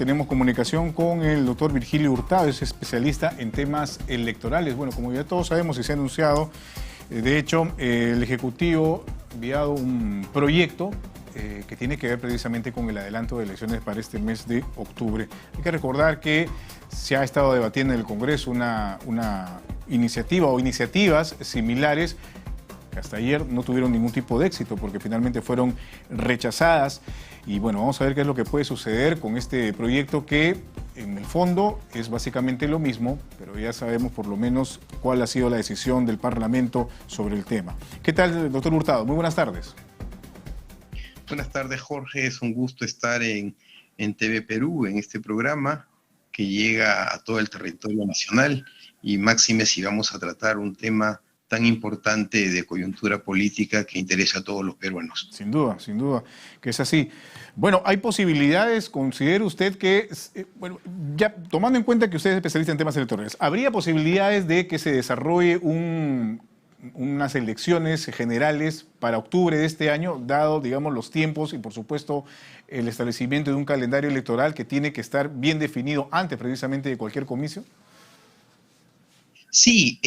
tenemos comunicación con el doctor Virgilio Hurtado, es especialista en temas electorales. Bueno, como ya todos sabemos y se ha anunciado, de hecho, el Ejecutivo ha enviado un proyecto que tiene que ver precisamente con el adelanto de elecciones para este mes de octubre. Hay que recordar que se ha estado debatiendo en el Congreso una iniciativa o iniciativas similares que hasta ayer no tuvieron ningún tipo de éxito porque finalmente fueron rechazadas. Y bueno, vamos a ver qué es lo que puede suceder con este proyecto que en el fondo es básicamente lo mismo, pero ya sabemos por lo menos cuál ha sido la decisión del Parlamento sobre el tema. ¿Qué tal, doctor Hurtado? Muy buenas tardes. Buenas tardes, Jorge. Es un gusto estar en TV Perú, en este programa que llega a todo el territorio nacional y máxime si vamos a tratar un tema tan importante de coyuntura política que interesa a todos los peruanos. Sin duda que es así. Bueno, hay posibilidades, ¿considera usted que, bueno, ya tomando en cuenta que usted es especialista en temas electorales, habría posibilidades de que se desarrolle unas elecciones generales para octubre de este año, dado, digamos, los tiempos y, por supuesto, el establecimiento de un calendario electoral que tiene que estar bien definido antes precisamente de cualquier comicio? Sí,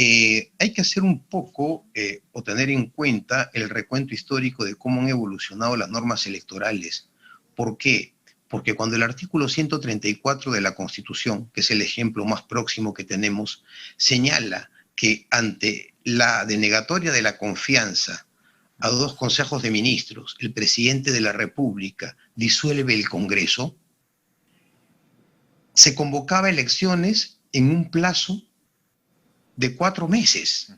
hay que hacer un poco o tener en cuenta el recuento histórico de cómo han evolucionado las normas electorales. ¿Por qué? Porque cuando el artículo 134 de la Constitución, que es el ejemplo más próximo que tenemos, señala que ante la denegatoria de la confianza a dos consejos de ministros, el presidente de la República disuelve el Congreso, se convocaba elecciones en un plazo de 4 meses,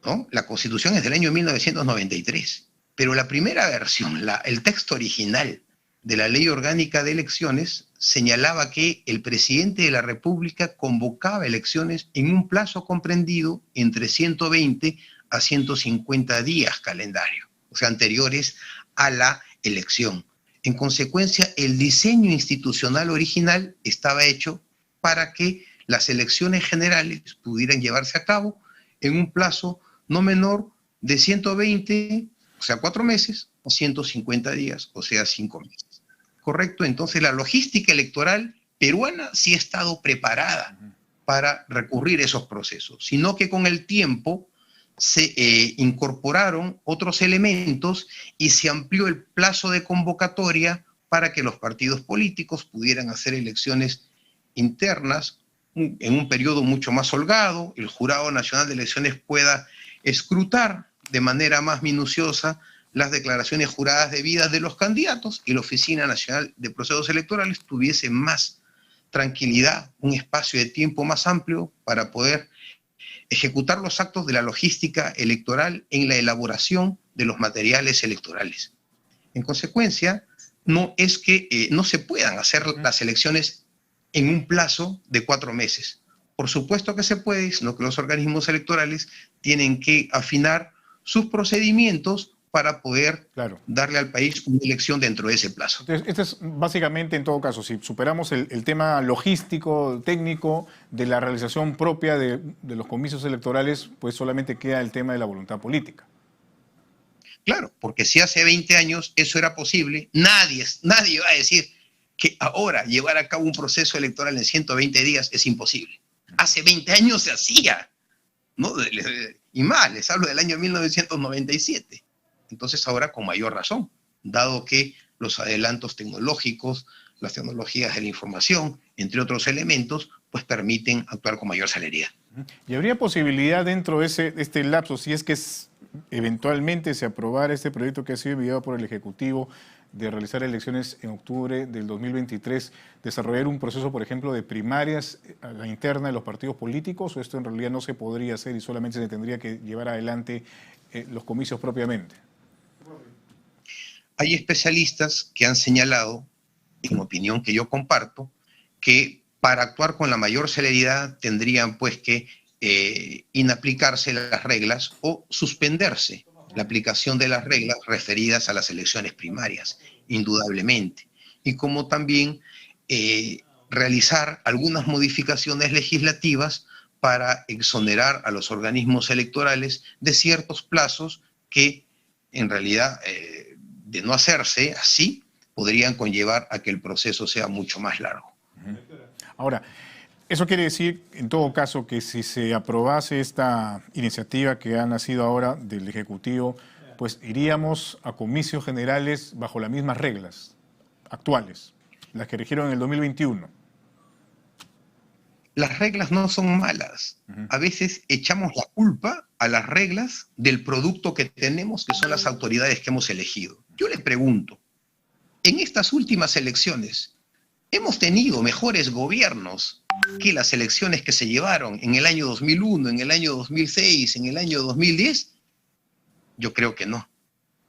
¿no? La Constitución es del año 1993, pero la primera versión, el texto original de la Ley Orgánica de Elecciones señalaba que el presidente de la República convocaba elecciones en un plazo comprendido entre 120 a 150 días calendario, o sea, anteriores a la elección. En consecuencia, el diseño institucional original estaba hecho para que las elecciones generales pudieran llevarse a cabo en un plazo no menor de 120, o sea, 4 meses, o 150 días, o sea, 5 meses. ¿Correcto? Entonces, la logística electoral peruana sí ha estado preparada para recurrir a esos procesos, sino que con el tiempo se incorporaron otros elementos y se amplió el plazo de convocatoria para que los partidos políticos pudieran hacer elecciones internas en un periodo mucho más holgado, el Jurado Nacional de Elecciones pueda escrutar de manera más minuciosa las declaraciones juradas debidas de los candidatos y la Oficina Nacional de Procesos Electorales tuviese más tranquilidad, un espacio de tiempo más amplio para poder ejecutar los actos de la logística electoral en la elaboración de los materiales electorales. En consecuencia, no es que no se puedan hacer las elecciones en un plazo de 4 meses. Por supuesto que se puede, sino que los organismos electorales tienen que afinar sus procedimientos para poder darle al país una elección dentro de ese plazo. Entonces, esto es básicamente, en todo caso, si superamos el tema logístico, técnico, de la realización propia de los comicios electorales, pues solamente queda el tema de la voluntad política. Claro, porque si hace 20 años eso era posible, nadie va a decir que ahora llevar a cabo un proceso electoral en 120 días es imposible. Hace 20 años se hacía, ¿no? Y más, les hablo del año 1997. Entonces ahora con mayor razón, dado que los adelantos tecnológicos, las tecnologías de la información, entre otros elementos, pues permiten actuar con mayor celeridad. ¿Y habría posibilidad dentro de este lapso, si es que eventualmente se aprobara este proyecto que ha sido enviado por el Ejecutivo, de realizar elecciones en octubre del 2023, desarrollar un proceso, por ejemplo, de primarias a la interna de los partidos políticos, o esto en realidad no se podría hacer y solamente se tendría que llevar adelante los comicios propiamente? Hay especialistas que han señalado, en opinión que yo comparto, que para actuar con la mayor celeridad tendrían pues que inaplicarse las reglas o suspenderse la aplicación de las reglas referidas a las elecciones primarias, indudablemente. Y como también realizar algunas modificaciones legislativas para exonerar a los organismos electorales de ciertos plazos que en realidad, de no hacerse así, podrían conllevar a que el proceso sea mucho más largo. Ahora, eso quiere decir, en todo caso, que si se aprobase esta iniciativa que ha nacido ahora del Ejecutivo, pues iríamos a comicios generales bajo las mismas reglas actuales, las que rigieron en el 2021. Las reglas no son malas. A veces echamos la culpa a las reglas del producto que tenemos, que son las autoridades que hemos elegido. Yo le pregunto, en estas últimas elecciones, ¿hemos tenido mejores gobiernos que las elecciones que se llevaron en el año 2001, en el año 2006, en el año 2010? Yo creo que no.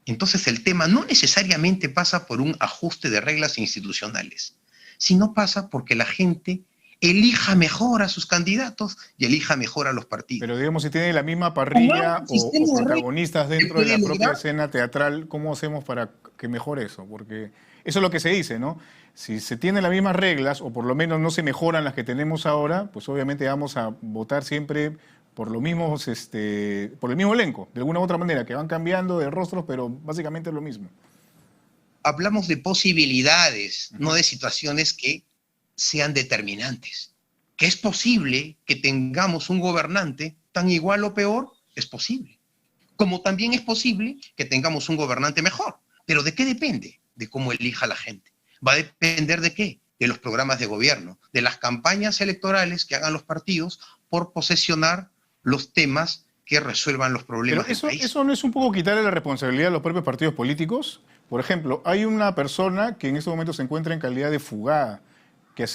Entonces el tema no necesariamente pasa por un ajuste de reglas institucionales, sino pasa porque la gente elija mejor a sus candidatos y elija mejor a los partidos. Pero digamos, si tiene la misma parrilla o protagonistas dentro de la propia escena teatral, ¿cómo hacemos para que mejore eso? Porque eso es lo que se dice, ¿no? Si se tienen las mismas reglas, o por lo menos no se mejoran las que tenemos ahora, pues obviamente vamos a votar siempre por los mismos, por el mismo elenco, de alguna u otra manera, que van cambiando de rostros, pero básicamente es lo mismo. Hablamos de posibilidades, no de situaciones que sean determinantes. Que es posible que tengamos un gobernante tan igual o peor, es posible. Como también es posible que tengamos un gobernante mejor. ¿Pero de qué depende? De cómo elija la gente. ¿Va a depender de qué? De los programas de gobierno, de las campañas electorales que hagan los partidos por posesionar los temas que resuelvan los problemas del país. ¿Eso no es un poco quitarle la responsabilidad a los propios partidos políticos? Por ejemplo, hay una persona que en este momento se encuentra en calidad de fugada, que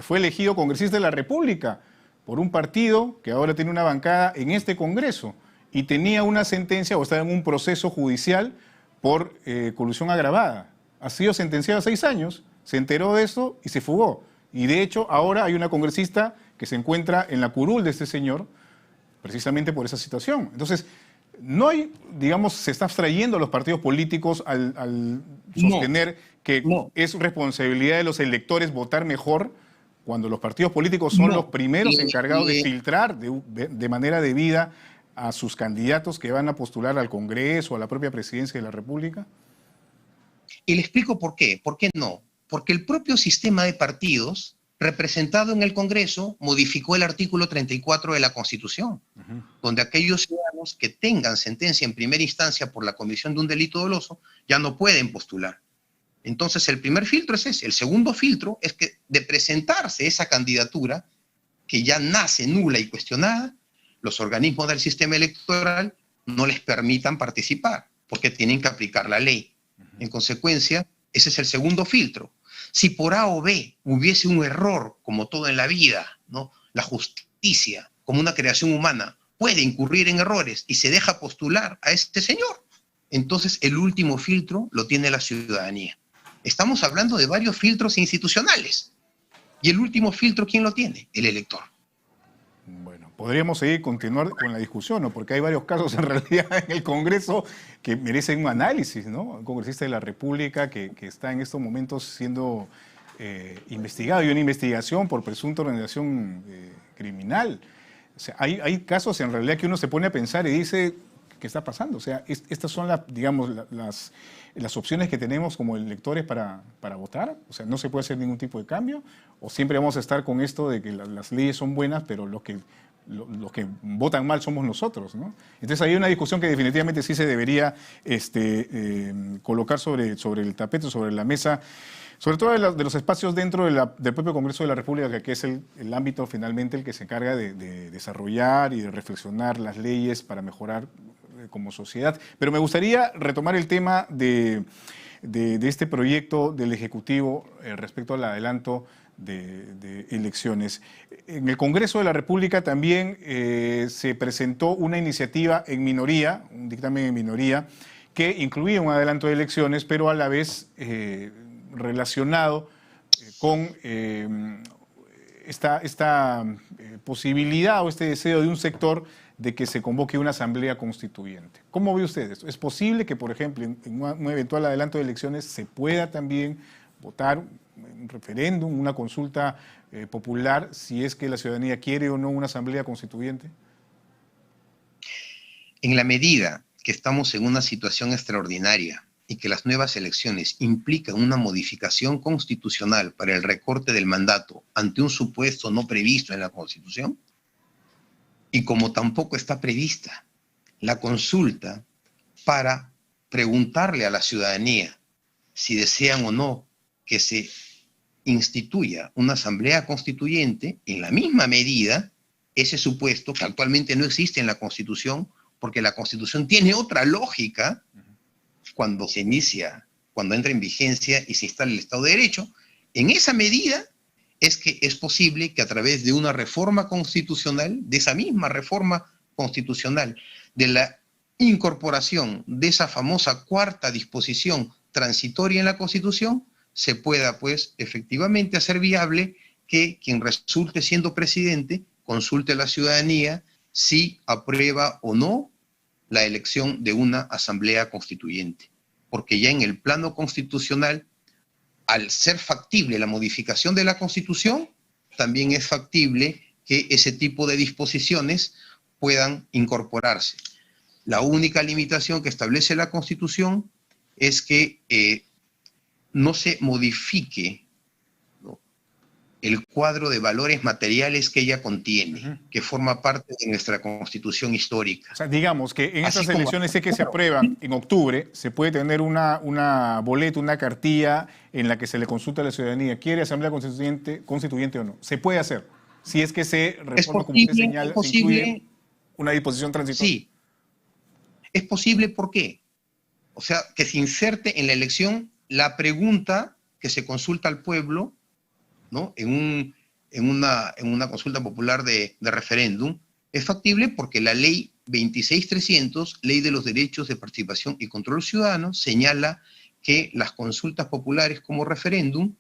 fue elegido congresista de la República por un partido que ahora tiene una bancada en este Congreso y tenía una sentencia o estaba en un proceso judicial por colusión agravada. Ha sido sentenciado a 6 años, se enteró de eso y se fugó. Y de hecho ahora hay una congresista que se encuentra en la curul de este señor precisamente por esa situación. Entonces, no hay, digamos, se está abstrayendo a los partidos políticos al sostener que es responsabilidad de los electores votar mejor cuando los partidos políticos son los primeros encargados de filtrar de manera debida a sus candidatos que van a postular al Congreso o a la propia presidencia de la República. Y le explico por qué. ¿Por qué no? Porque el propio sistema de partidos representado en el Congreso modificó el artículo 34 de la Constitución, donde aquellos ciudadanos que tengan sentencia en primera instancia por la comisión de un delito doloso ya no pueden postular. Entonces el primer filtro es ese. El segundo filtro es que de presentarse esa candidatura, que ya nace nula y cuestionada, los organismos del sistema electoral no les permitan participar, porque tienen que aplicar la ley. En consecuencia, ese es el segundo filtro. Si por A o B hubiese un error, como todo en la vida, ¿no? La justicia, como una creación humana, puede incurrir en errores y se deja postular a este señor, entonces el último filtro lo tiene la ciudadanía. Estamos hablando de varios filtros institucionales. Y el último filtro, ¿quién lo tiene? El elector. Bueno, podríamos continuar con la discusión, ¿no? Porque hay varios casos en realidad en el Congreso que merecen un análisis, ¿no? Un congresista de la República que está en estos momentos siendo investigado y una investigación por presunta organización criminal. O sea, hay casos en realidad que uno se pone a pensar y dice, ¿qué está pasando? O sea, estas son las opciones que tenemos como electores para votar. O sea, no se puede hacer ningún tipo de cambio. O siempre vamos a estar con esto de que las leyes son buenas, pero los que votan mal somos nosotros, ¿no? Entonces hay una discusión que definitivamente sí se debería colocar sobre el tapete, sobre la mesa, sobre todo de los espacios dentro del propio Congreso de la República, que es el ámbito finalmente el que se encarga de desarrollar y de reflexionar las leyes para mejorar como sociedad. Pero me gustaría retomar el tema de este proyecto del Ejecutivo respecto al adelanto de elecciones. En el Congreso de la República también se presentó una iniciativa en minoría, un dictamen en minoría, que incluía un adelanto de elecciones, pero a la vez relacionado con esta posibilidad o este deseo de un sector de que se convoque una asamblea constituyente. ¿Cómo ve usted esto? ¿Es posible que, por ejemplo, en un eventual adelanto de elecciones se pueda también votar un referéndum, una consulta popular, si es que la ciudadanía quiere o no una asamblea constituyente? En la medida que estamos en una situación extraordinaria, y que las nuevas elecciones implican una modificación constitucional para el recorte del mandato ante un supuesto no previsto en la Constitución, y como tampoco está prevista la consulta para preguntarle a la ciudadanía si desean o no que se instituya una asamblea constituyente, en la misma medida, ese supuesto que actualmente no existe en la Constitución, porque la Constitución tiene otra lógica cuando se inicia, cuando entra en vigencia y se instala el Estado de Derecho, en esa medida es que es posible que a través de una reforma constitucional, de esa misma reforma constitucional, de la incorporación de esa famosa cuarta disposición transitoria en la Constitución, se pueda, pues, efectivamente hacer viable que quien resulte siendo presidente consulte a la ciudadanía si aprueba o no la elección de una asamblea constituyente. Porque ya en el plano constitucional, al ser factible la modificación de la Constitución, también es factible que ese tipo de disposiciones puedan incorporarse. La única limitación que establece la Constitución es que no se modifique, ¿no?, el cuadro de valores materiales que ella contiene, que forma parte de nuestra Constitución histórica. O sea, digamos que en estas elecciones que se aprueban en octubre, se puede tener una boleta, una cartilla en la que se le consulta a la ciudadanía, ¿quiere asamblea constituyente o no? Se puede hacer, si es que se reforma, como usted señala, se incluye una disposición transitoria. Sí, es posible, ¿por qué? O sea, que se inserte en la elección la pregunta que se consulta al pueblo, ¿no?, en una consulta popular de referéndum. Es factible porque la ley 26.300, Ley de los Derechos de Participación y Control Ciudadano, señala que las consultas populares como referéndum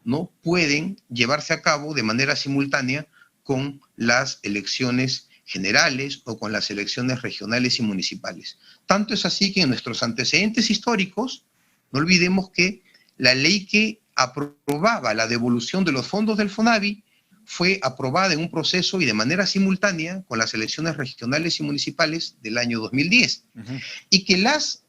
no pueden llevarse a cabo de manera simultánea con las elecciones generales o con las elecciones regionales y municipales. Tanto es así que en nuestros antecedentes históricos, no olvidemos que la ley que aprobaba la devolución de los fondos del FONAVI fue aprobada en un proceso y de manera simultánea con las elecciones regionales y municipales del año 2010. Y que las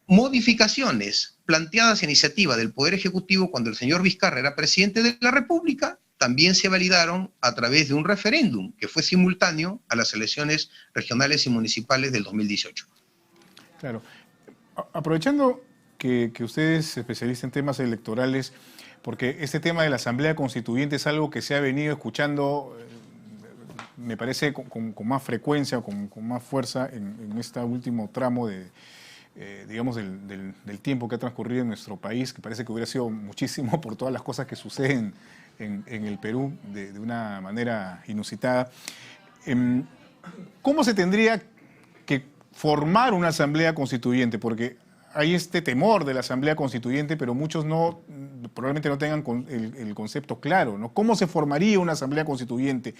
modificaciones planteadas a iniciativa del Poder Ejecutivo cuando el señor Vizcarra era presidente de la República también se validaron a través de un referéndum que fue simultáneo a las elecciones regionales y municipales del 2018. Claro. Aprovechando que usted es especialista en temas electorales, porque este tema de la Asamblea Constituyente es algo que se ha venido escuchando, me parece, con más frecuencia, con más fuerza en este último tramo digamos, del tiempo que ha transcurrido en nuestro país, que parece que hubiera sido muchísimo por todas las cosas que suceden en el Perú de una manera inusitada. ¿Cómo se tendría que formar una Asamblea Constituyente? Porque hay este temor de la Asamblea Constituyente, pero muchos probablemente no tengan el concepto claro, ¿no? ¿Cómo se formaría una Asamblea Constituyente?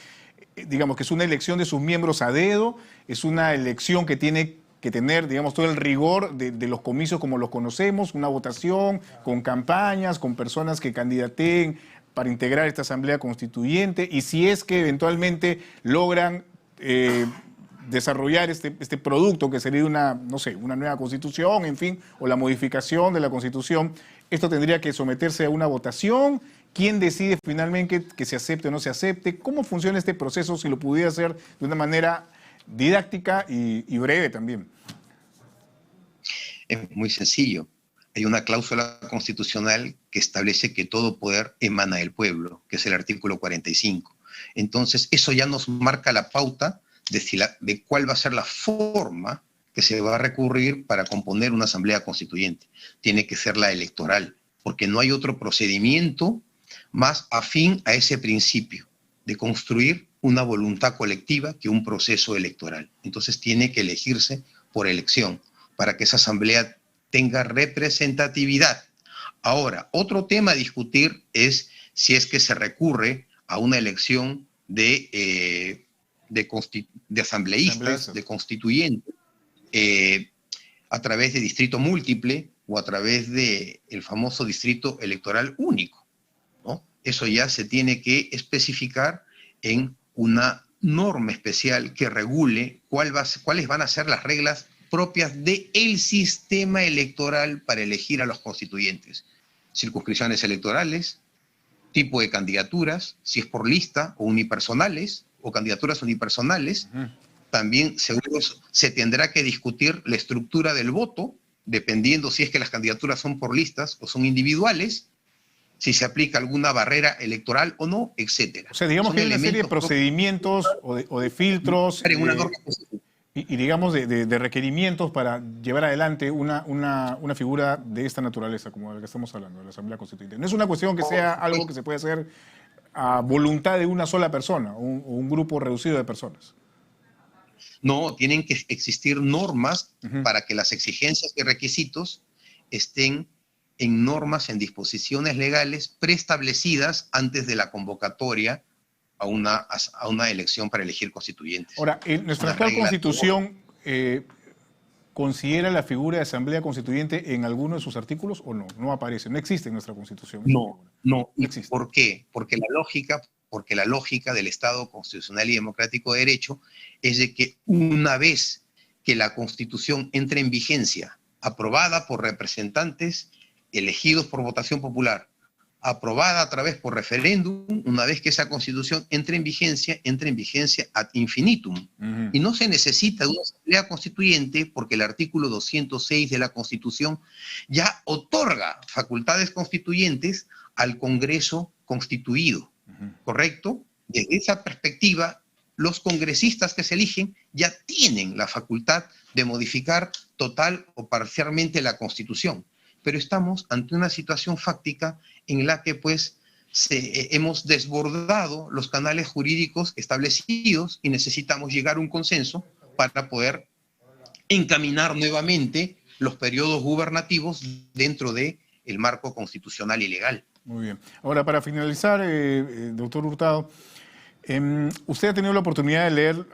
Digamos que es una elección de sus miembros a dedo, es una elección que tiene que tener, digamos, todo el rigor de los comicios como los conocemos, una votación con campañas, con personas que candidateen para integrar esta Asamblea Constituyente, y si es que eventualmente logran desarrollar este producto que sería una nueva Constitución, en fin, o la modificación de la Constitución, esto tendría que someterse a una votación. ¿Quién decide finalmente que se acepte o no se acepte? ¿Cómo funciona este proceso si lo pudiera hacer de una manera didáctica y breve también? Es muy sencillo. Hay una cláusula constitucional que establece que todo poder emana del pueblo, que es el artículo 45. Entonces, eso ya nos marca la pauta de cuál va a ser la forma que se va a recurrir para componer una asamblea constituyente. Tiene que ser la electoral, porque no hay otro procedimiento más afín a ese principio de construir una voluntad colectiva que un proceso electoral. Entonces tiene que elegirse por elección para que esa asamblea tenga representatividad. Ahora, otro tema a discutir es si es que se recurre a una elección de asambleístas, de constituyentes, a través de distrito múltiple o a través del famoso distrito electoral único, ¿no? Eso ya se tiene que especificar en una norma especial que regule cuáles van a ser las reglas propias del sistema electoral para elegir a los constituyentes. Circunscripciones electorales, tipo de candidaturas, si es por lista o unipersonales, o candidaturas unipersonales. También seguro se tendrá que discutir la estructura del voto, dependiendo si es que las candidaturas son por listas o son individuales, si se aplica alguna barrera electoral o no, etcétera. O sea, digamos que hay una serie de procedimientos o de filtros y digamos de requerimientos para llevar adelante una figura de esta naturaleza, como la que estamos hablando, de la Asamblea Constituyente. No es una cuestión que sea algo que se puede hacer a voluntad de una sola persona o un grupo reducido de personas. No, tienen que existir normas para que las exigencias y requisitos estén en normas, en disposiciones legales preestablecidas antes de la convocatoria a una elección para elegir constituyentes. Ahora, nuestra actual Constitución ¿considera la figura de Asamblea Constituyente en alguno de sus artículos o no? No aparece, no existe en nuestra Constitución. No existe. ¿Por qué? Porque la lógica del Estado constitucional y democrático de derecho es de que una vez que la Constitución entre en vigencia, aprobada por representantes elegidos por votación popular, aprobada a través por referéndum, una vez que esa Constitución entra en vigencia ad infinitum. Y no se necesita de una Asamblea Constituyente porque el artículo 206 de la Constitución ya otorga facultades constituyentes al Congreso constituido. ¿Correcto? Desde esa perspectiva, los congresistas que se eligen ya tienen la facultad de modificar total o parcialmente la Constitución. Pero estamos ante una situación fáctica en la que pues hemos desbordado los canales jurídicos establecidos y necesitamos llegar a un consenso para poder encaminar nuevamente los periodos gubernativos dentro del marco constitucional y legal. Muy bien. Ahora, para finalizar, doctor Hurtado, usted ha tenido la oportunidad de leer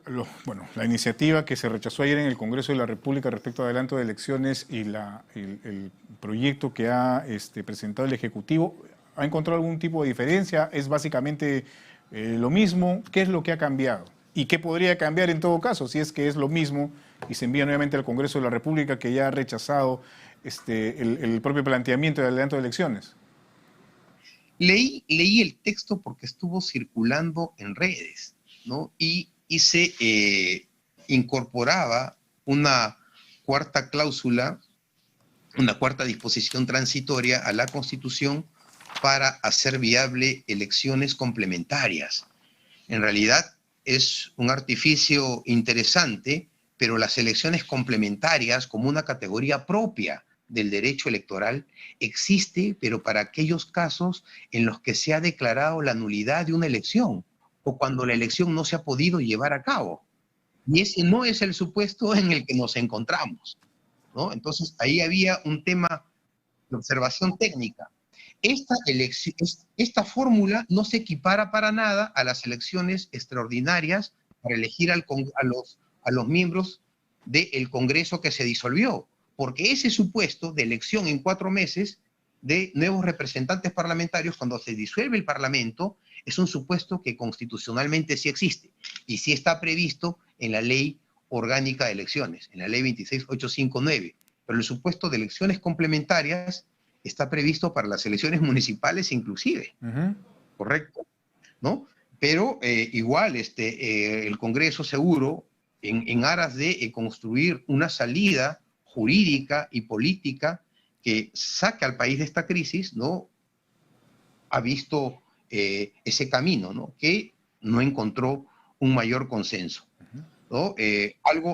la iniciativa que se rechazó ayer en el Congreso de la República respecto al adelanto de elecciones y el proyecto que ha presentado el Ejecutivo. ¿Ha encontrado algún tipo de diferencia? ¿Es básicamente lo mismo? ¿Qué es lo que ha cambiado? ¿Y qué podría cambiar en todo caso si es que es lo mismo y se envía nuevamente al Congreso de la República que ya ha rechazado el propio planteamiento del adelanto de elecciones? Leí el texto porque estuvo circulando en redes, ¿no? Y se incorporaba una cuarta cláusula, una cuarta disposición transitoria a la Constitución para hacer viable elecciones complementarias. En realidad es un artificio interesante, pero las elecciones complementarias como una categoría propia del derecho electoral existe, pero para aquellos casos en los que se ha declarado la nulidad de una elección o cuando la elección no se ha podido llevar a cabo. Y ese no es el supuesto en el que nos encontramos, ¿no? Entonces, ahí había un tema de observación técnica. Esta fórmula no se equipara para nada a las elecciones extraordinarias para elegir a los miembros del Congreso que se disolvió, porque ese supuesto de elección en 4 meses de nuevos representantes parlamentarios cuando se disuelve el Parlamento es un supuesto que constitucionalmente sí existe y sí está previsto en la Ley Orgánica de Elecciones, en la Ley 26859. Pero el supuesto de elecciones complementarias está previsto para las elecciones municipales inclusive, ¿correcto? ¿No? Pero igual el Congreso seguro, en aras de construir una salida jurídica y política que saque al país de esta crisis, ¿no? Ha visto ese camino, ¿no? Que no encontró un mayor consenso, ¿no?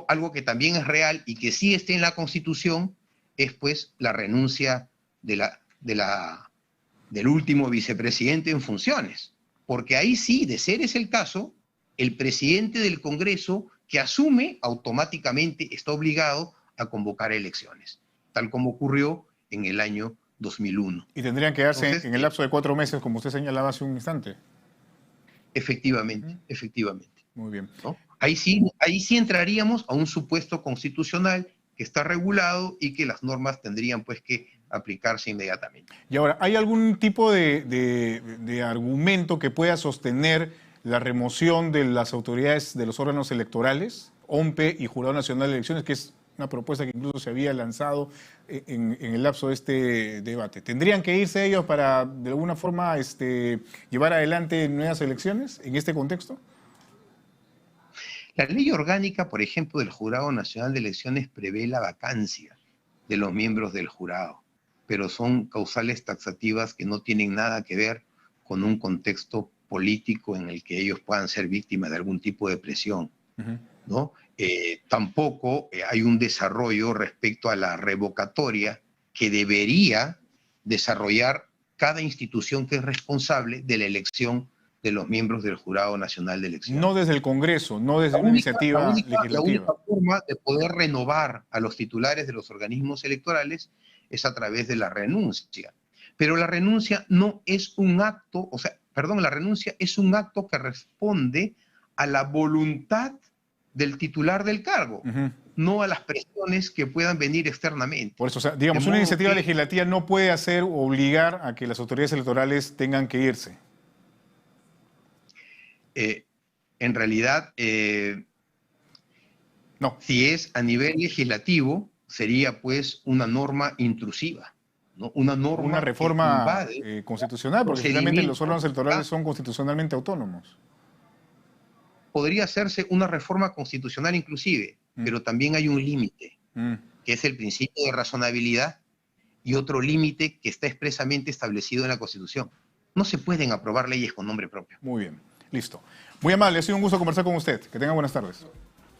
Algo que también es real y que sí está en la Constitución es pues la renuncia del último vicepresidente en funciones, porque ahí sí, de ser ese el caso, el presidente del Congreso que asume automáticamente está obligado a convocar elecciones, tal como ocurrió en el año 2001. ¿Y tendrían que darse en el lapso de 4 meses, como usted señalaba hace un instante? Efectivamente, efectivamente. Muy bien. ¿No? Ahí sí entraríamos a un supuesto constitucional que está regulado y que las normas tendrían pues que aplicarse inmediatamente. Y ahora, ¿hay algún tipo de argumento que pueda sostener la remoción de las autoridades de los órganos electorales, OMPE y Jurado Nacional de Elecciones, que es una propuesta que incluso se había lanzado en el lapso de este debate. ¿Tendrían que irse ellos para, de alguna forma, llevar adelante nuevas elecciones en este contexto? La ley orgánica, por ejemplo, del Jurado Nacional de Elecciones prevé la vacancia de los miembros del jurado, pero son causales taxativas que no tienen nada que ver con un contexto político en el que ellos puedan ser víctimas de algún tipo de presión, ¿no? Tampoco hay un desarrollo respecto a la revocatoria que debería desarrollar cada institución que es responsable de la elección de los miembros del Jurado Nacional de Elecciones. No desde el Congreso, no desde una iniciativa legislativa. La única forma de poder renovar a los titulares de los organismos electorales es a través de la renuncia. Pero la renuncia no es un acto, la renuncia es un acto que responde a la voluntad del titular del cargo, no a las presiones que puedan venir externamente. Por eso, digamos, una iniciativa legislativa no puede hacer o obligar a que las autoridades electorales tengan que irse. En realidad, no. Si es a nivel legislativo, sería pues una norma intrusiva, ¿no? Una reforma constitucional, porque finalmente los órganos electorales son constitucionalmente autónomos. Podría hacerse una reforma constitucional inclusive, pero también hay un límite, que es el principio de razonabilidad, y otro límite que está expresamente establecido en la Constitución. No se pueden aprobar leyes con nombre propio. Muy bien, listo. Muy amable, ha sido un gusto conversar con usted. Que tenga buenas tardes.